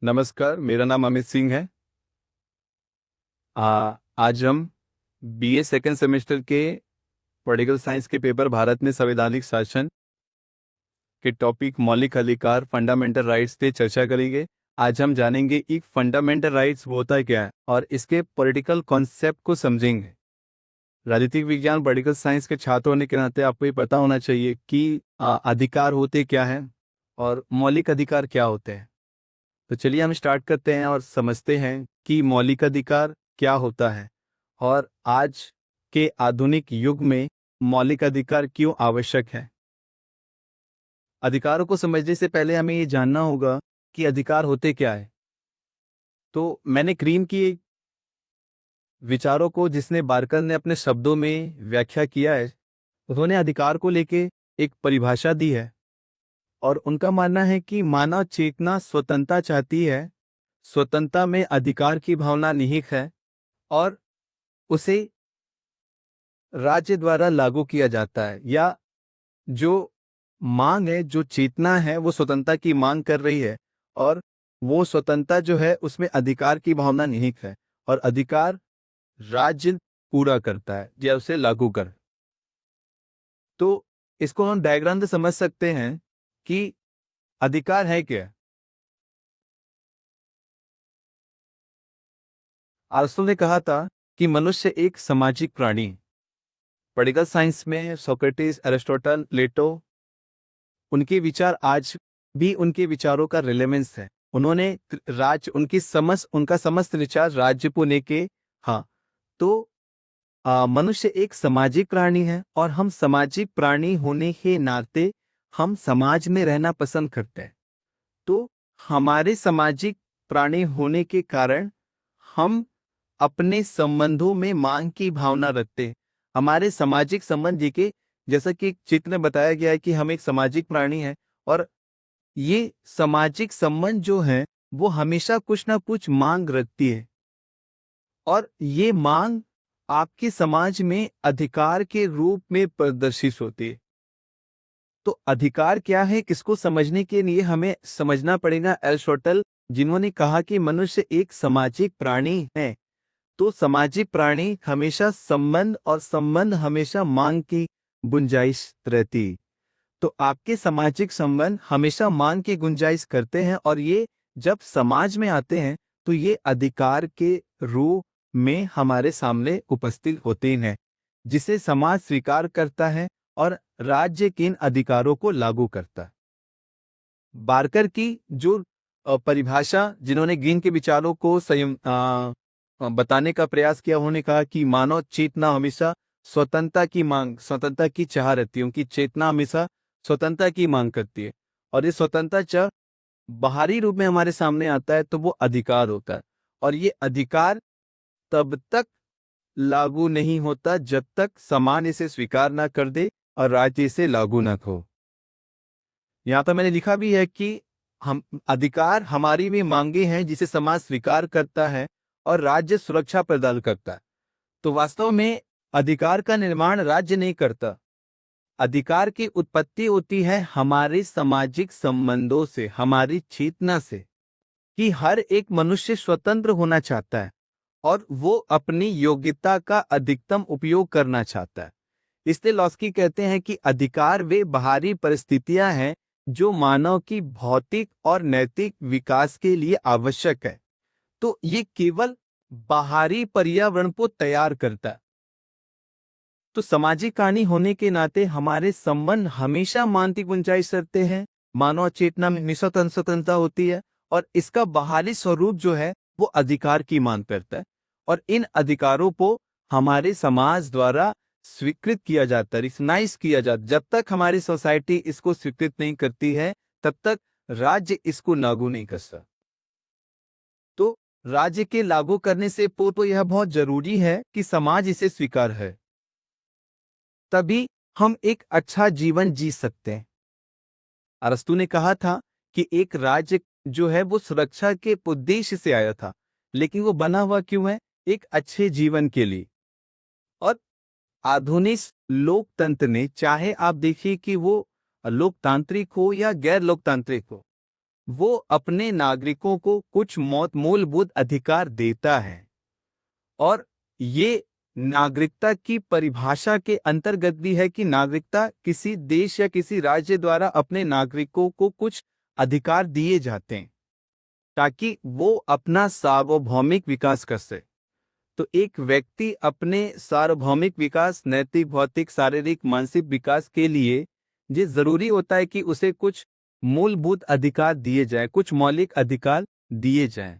नमस्कार, मेरा नाम अमित सिंह है। आज हम बीए सेकेंड सेमेस्टर के पॉलिटिकल साइंस के पेपर भारत में संवैधानिक शासन के टॉपिक मौलिक अधिकार फंडामेंटल राइट्स पे चर्चा करेंगे। आज हम जानेंगे एक फंडामेंटल राइट्स होता है क्या है और इसके पॉलिटिकल कॉन्सेप्ट को समझेंगे। राजनीतिक विज्ञान पॉलिटिकल साइंस के छात्र होने के नाते आपको ये पता होना चाहिए कि अधिकार होते क्या हैं और मौलिक अधिकार क्या होते हैं। तो चलिए हम स्टार्ट करते हैं और समझते हैं कि मौलिक अधिकार क्या होता है और आज के आधुनिक युग में मौलिक अधिकार क्यों आवश्यक है। अधिकारों को समझने से पहले हमें ये जानना होगा कि अधिकार होते क्या है। तो मैंने क्रीम की विचारों को जिसने बार्कर ने अपने शब्दों में व्याख्या किया है, उन्होंने अधिकार को लेके एक परिभाषा दी है और उनका मानना है कि मानव चेतना स्वतंत्रता चाहती है, स्वतंत्रता में अधिकार की भावना निहित है और उसे राज्य द्वारा लागू किया जाता है, या जो मांग है, जो चेतना है, वो स्वतंत्रता की मांग कर रही है और वो स्वतंत्रता जो है उसमें अधिकार की भावना निहित है और अधिकार राज्य पूरा करता है या उसे लागू कर। तो इसको हम डायग्राम से समझ सकते हैं कि अधिकार है क्या। अरस्तु ने कहा था कि मनुष्य एक सामाजिक प्राणी है। पॉलिटिकल साइंस में सोक्रेटिस, एरिस्टोटल, प्लेटो, उनके विचार आज भी उनके विचारों का रिलेवेंस है। उन्होंने राज्य, उनका समस्त विचार राज्य को लेके। हाँ, तो मनुष्य एक सामाजिक प्राणी है और हम सामाजिक प्राणी होने के नाते हम समाज में रहना पसंद करते हैं। तो हमारे सामाजिक प्राणी होने के कारण हम अपने संबंधों में मांग की भावना रखते हैं। हमारे सामाजिक संबंध जी के, जैसा कि चित्र में बताया गया है कि हम एक सामाजिक प्राणी हैं और ये सामाजिक संबंध जो है वो हमेशा कुछ ना कुछ मांग रखती है और ये मांग आपके समाज में अधिकार के रूप में प्रदर्शित होती है। तो अधिकार क्या है, किसको समझने के लिए हमें समझना पड़ेगा एरिस्टोटल, जिन्होंने कहा कि मनुष्य एक सामाजिक प्राणी है। तो सामाजिक प्राणी हमेशा संबंध और संबंध हमेशा मांग की गुंजाइश रहती। तो आपके सामाजिक संबंध हमेशा मांग की गुंजाइश करते हैं और ये जब समाज में आते हैं तो ये अधिकार के रूप में हमारे सामने उपस्थित होते हैं, जिसे समाज स्वीकार करता है और राज्य के इन अधिकारों को लागू करता है। बार्कर की जो परिभाषा, जिन्होंने ग्रीन के विचारों को बताने का प्रयास किया, उन्होंने कहा कि मानव चेतना हमेशा स्वतंत्रता की मांग, स्वतंत्रता की चाह रहती है। उनकी चेतना हमेशा स्वतंत्रता की मांग करती है और ये स्वतंत्रता चाह बाहरी रूप में हमारे सामने आता है तो वो अधिकार होता है और ये अधिकार तब तक लागू नहीं होता जब तक समाज इसे स्वीकार ना कर दे और राज्य इसे लागू ना हो। यहाँ पर मैंने लिखा भी है कि हम अधिकार हमारी भी मांगे हैं जिसे समाज स्वीकार करता है और राज्य सुरक्षा प्रदान करता है। तो वास्तव में अधिकार का निर्माण राज्य नहीं करता। अधिकार की उत्पत्ति होती है हमारे सामाजिक संबंधों से, हमारी चेतना से, कि हर एक मनुष्य स्वतंत्र होना चाहता है और वो अपनी योग्यता का अधिकतम उपयोग करना चाहता है। इसलिए लॉस्की कहते हैं कि अधिकार वे बाहरी परिस्थितियां हैं जो मानव की भौतिक और नैतिक विकास के लिए आवश्यक है। तो ये केवल बाहरी पर्यावरण को तैयार करता है। तो सामाजिक प्राणी होने के नाते हमारे संबंध हमेशा मानसिक गुंजाइश करते हैं। मानव चेतना में हमेशा स्वतंत्रता होती है और इसका बाहरी स्वरूप जो है वो अधिकार की मांग करता है और इन अधिकारों को हमारे समाज द्वारा स्वीकृत किया जाता है, रिकॉग्नाइज किया जाता है। जब तक हमारी सोसाइटी इसको स्वीकृत नहीं करती है तब तक राज्य इसको लागू नहीं कर सकता। तो राज्य के लागू करने से पूर्व यह बहुत जरूरी है कि समाज इसे स्वीकार है, तभी हम एक अच्छा जीवन जी सकते हैं। अरस्तु ने कहा था कि एक राज्य जो है वो सुरक्षा के उद्देश्य से आया था, लेकिन वो बना हुआ क्यों है? एक अच्छे जीवन के लिए। और आधुनिक लोकतंत्र ने, चाहे आप देखिए कि वो लोकतांत्रिक हो या गैर लोकतांत्रिक हो, वो अपने नागरिकों को कुछ मूलभूत अधिकार देता है, और ये नागरिकता की परिभाषा के अंतर्गत भी है कि नागरिकता किसी देश या किसी राज्य द्वारा अपने नागरिकों को कुछ अधिकार दिए जाते हैं ताकि वो अपना सार्वभौमिक विकास कर सके। तो एक व्यक्ति अपने सार्वभौमिक विकास, नैतिक, भौतिक, शारीरिक, मानसिक विकास के लिए ये जरूरी होता है कि उसे कुछ मूलभूत अधिकार दिए जाए, कुछ मौलिक अधिकार दिए जाएं।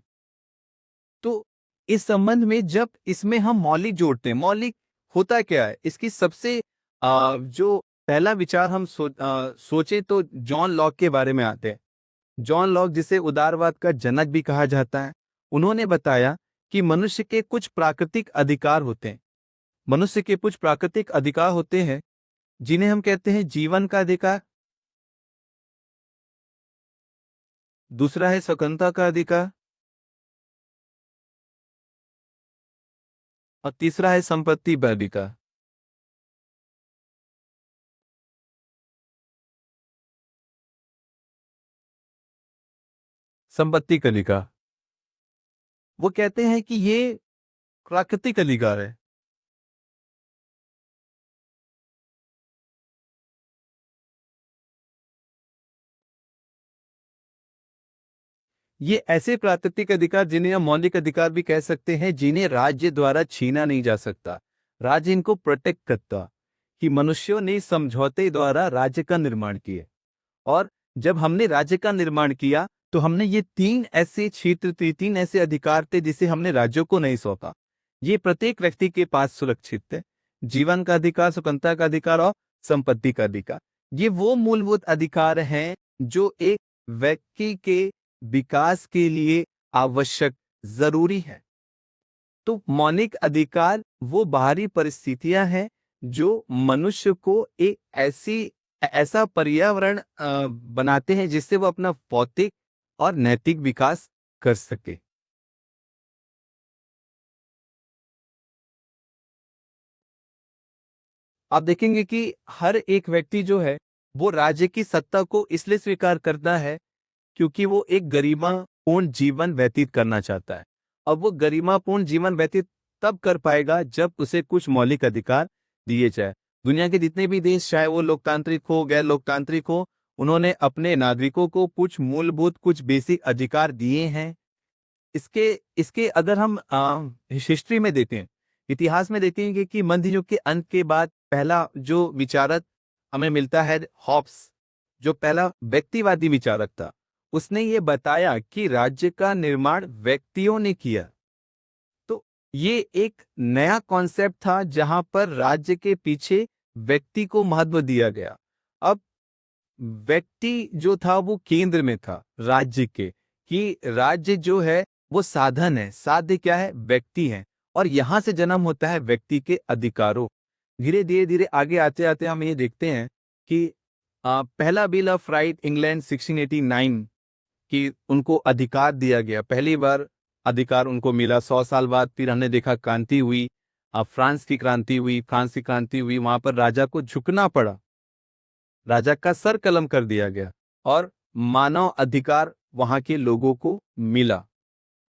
तो इस संबंध में जब इसमें हम मौलिक जोड़ते हैं, मौलिक होता क्या है, इसकी सबसे जो पहला विचार हम सोचे तो जॉन लॉक के बारे में आते हैं। जॉन लॉक, जिसे उदारवाद का जनक भी कहा जाता है, उन्होंने बताया कि मनुष्य के कुछ प्राकृतिक अधिकार होते हैं। मनुष्य के कुछ प्राकृतिक अधिकार होते हैं जिन्हें हम कहते हैं जीवन का अधिकार, दूसरा है स्वतंत्रता का अधिकार, और तीसरा है संपत्ति का अधिकार। संपत्ति का अधिकार, वो कहते हैं कि ये प्राकृतिक अधिकार है। ये ऐसे प्राकृतिक अधिकार जिन्हें हम मौलिक अधिकार भी कह सकते हैं, जिन्हें राज्य द्वारा छीना नहीं जा सकता। राज्य इनको प्रोटेक्ट करता, कि मनुष्यों ने समझौते द्वारा राज्य का निर्माण किया, और जब हमने राज्य का निर्माण किया तो हमने ये तीन ऐसे क्षेत्र थे, तीन ऐसे अधिकार थे जिसे हमने राज्यों को नहीं सौंपा। ये प्रत्येक व्यक्ति के पास सुरक्षित है। जीवन का अधिकार, स्वतंत्रता का अधिकार और संपत्ति का अधिकार। ये वो मूलभूत अधिकार हैं जो एक व्यक्ति के विकास के लिए आवश्यक, जरूरी है। तो मौलिक अधिकार वो बाहरी परिस्थितियां हैं जो मनुष्य को एक ऐसा पर्यावरण बनाते हैं जिससे वो अपना भौतिक और नैतिक विकास कर सके। आप देखेंगे कि हर एक व्यक्ति जो है वो राज्य की सत्ता को इसलिए स्वीकार करता है क्योंकि वो एक गरिमापूर्ण जीवन व्यतीत करना चाहता है। अब वो गरिमापूर्ण जीवन व्यतीत तब कर पाएगा जब उसे कुछ मौलिक अधिकार दिए जाए। दुनिया के जितने भी देश, चाहे वो लोकतांत्रिक हो, गैर लोकतांत्रिक हो, उन्होंने अपने नागरिकों को कुछ मूलभूत, कुछ बेसिक अधिकार दिए हैं। इसके इसके अगर हम हिस्ट्री में देखें, इतिहास में देखेंगे कि मध्य युग के अंत के बाद पहला जो विचारक हमें मिलता है, हॉब्स, जो पहला व्यक्तिवादी विचारक था, उसने ये बताया कि राज्य का निर्माण व्यक्तियों ने किया। तो ये एक नया कॉन्सेप्ट था जहां पर राज्य के पीछे व्यक्ति को महत्व दिया गया। अब व्यक्ति जो था वो केंद्र में था राज्य के, कि राज्य जो है वो साधन है, साध्य क्या है, व्यक्ति है, और यहां से जन्म होता है व्यक्ति के अधिकारों। धीरे धीरे आगे आते आते हम ये देखते हैं कि पहला बिल ऑफ राइट इंग्लैंड 1689 की उनको अधिकार दिया गया, पहली बार अधिकार उनको मिला। 100 साल बाद फिर हमने देखा क्रांति हुई, फ्रांस की क्रांति हुई, वहां पर राजा को झुकना पड़ा, राजा का सर कलम कर दिया गया, और मानव अधिकार वहां के लोगों को मिला।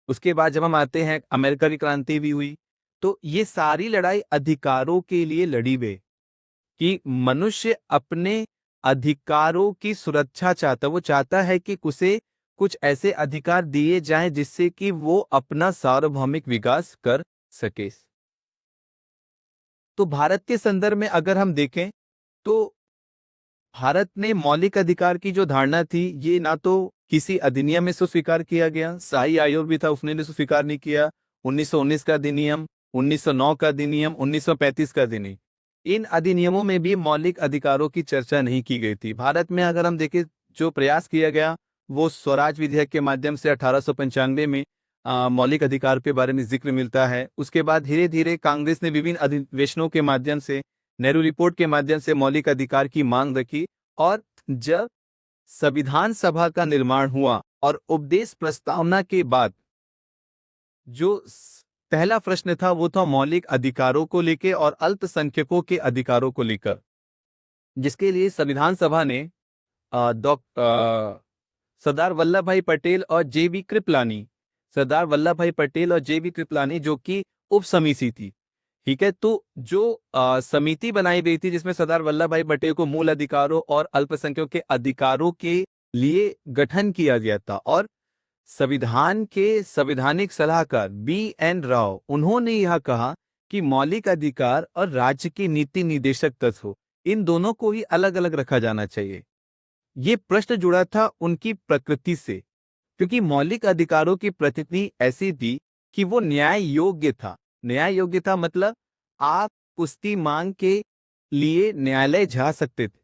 उसके बाद जब हम आते हैं, अमेरिका की क्रांति भी हुई। तो ये सारी लड़ाई अधिकारों के लिए लड़ी गई, कि मनुष्य अपने अधिकारों की सुरक्षा चाहता, वो चाहता है कि उसे कुछ ऐसे अधिकार दिए जाएं जिससे कि वो अपना सार्वभौमिक विकास कर सके। तो भारत के संदर्भ में अगर हम देखें तो भारत में मौलिक अधिकार की जो धारणा थी, ये ना तो किसी अधिनियम में स्वीकार किया गया, शाही आयोग भी था, उसने स्वीकार नहीं किया। 1919 का अधिनियम, 1909 का अधिनियम, 1935 का अधिनियम, इन अधिनियमों में भी मौलिक अधिकारों की चर्चा नहीं की गई थी। भारत में अगर हम देखें, जो प्रयास किया गया वो स्वराज विधेयक के माध्यम से 1895 में मौलिक अधिकार के बारे में जिक्र मिलता है। उसके बाद धीरे धीरे कांग्रेस ने विभिन्न अधिवेशनों के माध्यम से, नेहरू रिपोर्ट के माध्यम से मौलिक अधिकार की मांग रखी, और जब संविधान सभा का निर्माण हुआ और उपदेश प्रस्तावना के बाद जो पहला प्रश्न था वो था मौलिक अधिकारों को लेकर और अल्पसंख्यकों के अधिकारों को लेकर, जिसके लिए संविधान सभा ने सरदार वल्लभ भाई पटेल और जेबी कृपलानी, सरदार वल्लभ भाई पटेल और जेबी कृपलानी जो कि उप समिति थी। ठीक है, तो जो समिति बनाई गई थी जिसमें सरदार वल्लभ भाई पटेल को मूल अधिकारों और अल्पसंख्यकों के अधिकारों के लिए गठन किया गया था, और संविधान के संवैधानिक सलाहकार B.N. राव, उन्होंने यह कहा कि मौलिक अधिकार और राज्य की नीति निर्देशक तत्व, इन दोनों को ही अलग अलग रखा जाना चाहिए। ये प्रश्न जुड़ा था उनकी प्रकृति से, क्योंकि मौलिक अधिकारों की प्रकृति ऐसी थी कि वो न्याय योग्य था। न्याय योग्य था मतलब आप उसकी मांग के लिए न्यायालय जा सकते थे।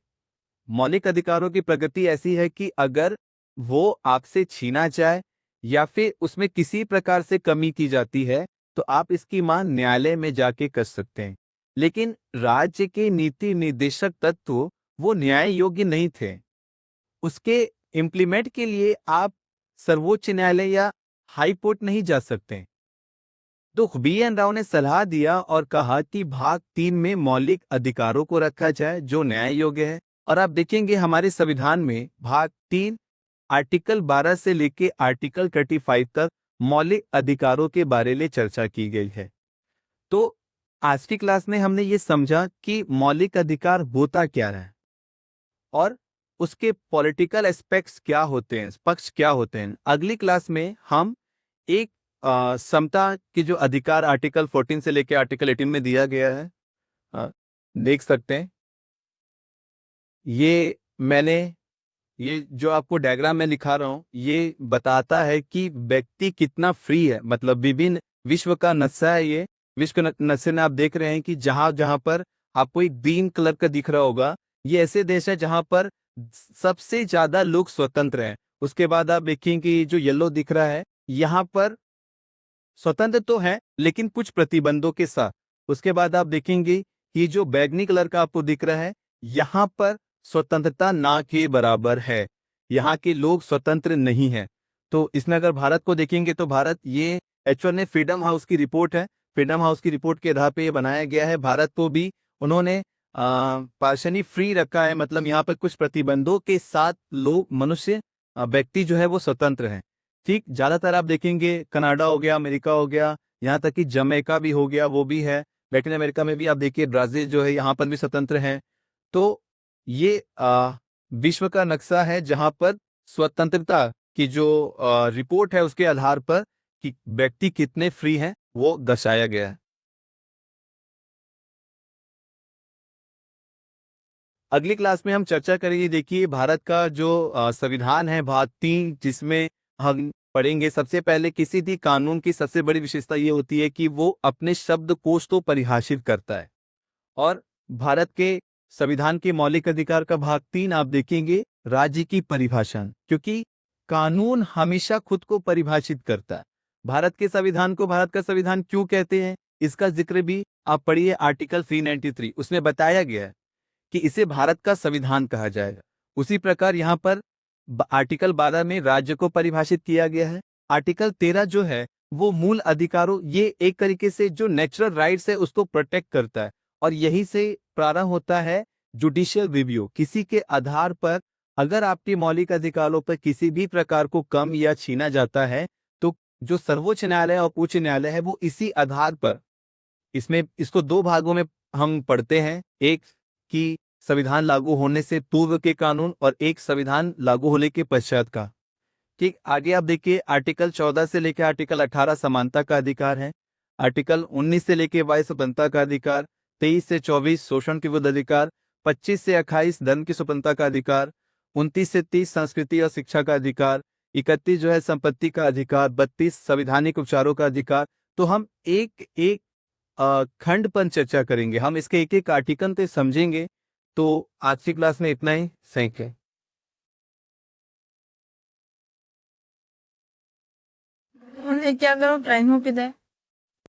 मौलिक अधिकारों की प्रकृति ऐसी है कि अगर वो आपसे छीना जाए या फिर उसमें किसी प्रकार से कमी की जाती है तो आप इसकी मांग न्यायालय में जाके कर सकते हैं। लेकिन राज्य के नीति निर्देशक तत्व वो न्याय योग्य नहीं थे। उसके इम्प्लीमेंट के लिए आप सर्वोच्च न्यायालय या हाई कोर्ट नहीं जा सकते। तो B.N. राव ने सलाह दिया और कहा कि भाग 3 में मौलिक अधिकारों को रखा जाए जो न्याय योग्य है। और आप देखेंगे हमारे संविधान में भाग 3 आर्टिकल 12 से लेके आर्टिकल 35 तक मौलिक अधिकारों के बारे में चर्चा की गई है। तो आज की क्लास में हमने ये समझा कि मौलिक अधिकार होता क्या है और उसके पॉलिटिकल एस्पेक्ट्स क्या होते हैं, पक्ष क्या होते हैं। अगली क्लास में हम एक समता के जो अधिकार आर्टिकल 14 से लेकर आर्टिकल 18 में दिया गया है, देख सकते हैं। ये जो आपको डायग्राम में लिखा रहा हूं ये बताता है कि व्यक्ति कितना फ्री है, मतलब विभिन्न विश्व का नक्शा है। ये विश्व के नक्शे में आप देख रहे हैं कि जहां जहां पर आपको एक ग्रीन कलर का दिख रहा होगा, ये ऐसे देश है जहां पर सबसे ज्यादा लोग स्वतंत्र हैं। उसके बाद आप देखेंगे कि जो येलो दिख रहा है यहाँ पर स्वतंत्र तो है लेकिन कुछ प्रतिबंधों के साथ। उसके बाद आप देखेंगे कि जो बैगनी कलर का आपको दिख रहा है यहाँ पर स्वतंत्रता ना के बराबर है, यहाँ के लोग स्वतंत्र नहीं है। तो इसमें अगर भारत को देखेंगे तो भारत, ये H1 ने फ्रीडम हाउस की रिपोर्ट है, फ्रीडम हाउस की रिपोर्ट के आधार पे ये बनाया गया है। भारत को भी उन्होंने पार्शली फ्री रखा है, मतलब यहाँ पर कुछ प्रतिबंधों के साथ लोग, मनुष्य, व्यक्ति जो है वो स्वतंत्र है। ठीक, ज्यादातर आप देखेंगे कनाडा हो गया, अमेरिका हो गया, यहाँ तक कि जमैका भी हो गया, वो भी है। लैटिन अमेरिका में भी आप देखिए ब्राजील जो है यहाँ पर भी स्वतंत्र है। तो ये विश्व का नक्शा है जहां पर स्वतंत्रता की जो रिपोर्ट है उसके आधार पर कि व्यक्ति कितने फ्री हैं वो दर्शाया गया है। अगली क्लास में हम चर्चा करेंगे, देखिए भारत का जो संविधान है भाग 3 जिसमें हम पढ़ेंगे। सबसे पहले किसी भी कानून की सबसे बड़ी विशेषता ये होती है कि वो अपने शब्दकोश को परिभाषित करता है। और भारत के संविधान के मौलिक अधिकार का भाग 3 आप देखेंगे राज्य की परिभाषा, क्योंकि कानून हमेशा खुद को परिभाषित करता है। भारत के संविधान को भारत का संविधान क्यों कहते हैं इसका जिक्र भी आप पढ़िए आर्टिकल 393, उसमें बताया गया है कि इसे भारत का संविधान कहा जाएगा। उसी प्रकार यहाँ पर आर्टिकल 12 में राज्य को परिभाषित किया गया है। आर्टिकल 13 जो है वो मूल अधिकारों, ये एक तरीके से जो नेचुरल राइट्स है उसको प्रोटेक्ट करता है। और यही से प्रारंभ होता है जुडिशियल रिव्यू। किसी के आधार पर अगर आपके मौलिक अधिकारों पर किसी भी प्रकार को कम या छीना जाता है तो जो सर्वोच्च न्यायालय और उच्च न्यायालय है वो इसी आधार पर, इसमें इसको दो भागों में हम पढ़ते हैं, एक कि संविधान लागू होने से पूर्व के कानून और एक संविधान लागू होने के पश्चात का। ठीक, आगे आप देखिए आर्टिकल 14 से लेकर आर्टिकल 18 समानता का अधिकार है। आर्टिकल 19 से लेकर 22 स्वतंत्रता का अधिकार, 23 से 24 शोषण के विरुद्ध अधिकार, 25 से 28 धर्म की स्वतंत्रता का अधिकार, 29 से 30 संस्कृति और शिक्षा का अधिकार, 31 जो है संपत्ति का अधिकार, 32 संवैधानिक उपचारों का अधिकार। तो हम एक एक खंड पर चर्चा करेंगे, हम इसके एक एक आर्टिकल पे समझेंगे। तो आज की क्लास में इतना ही, सही है। क्या करो प्राइम हो पिता है।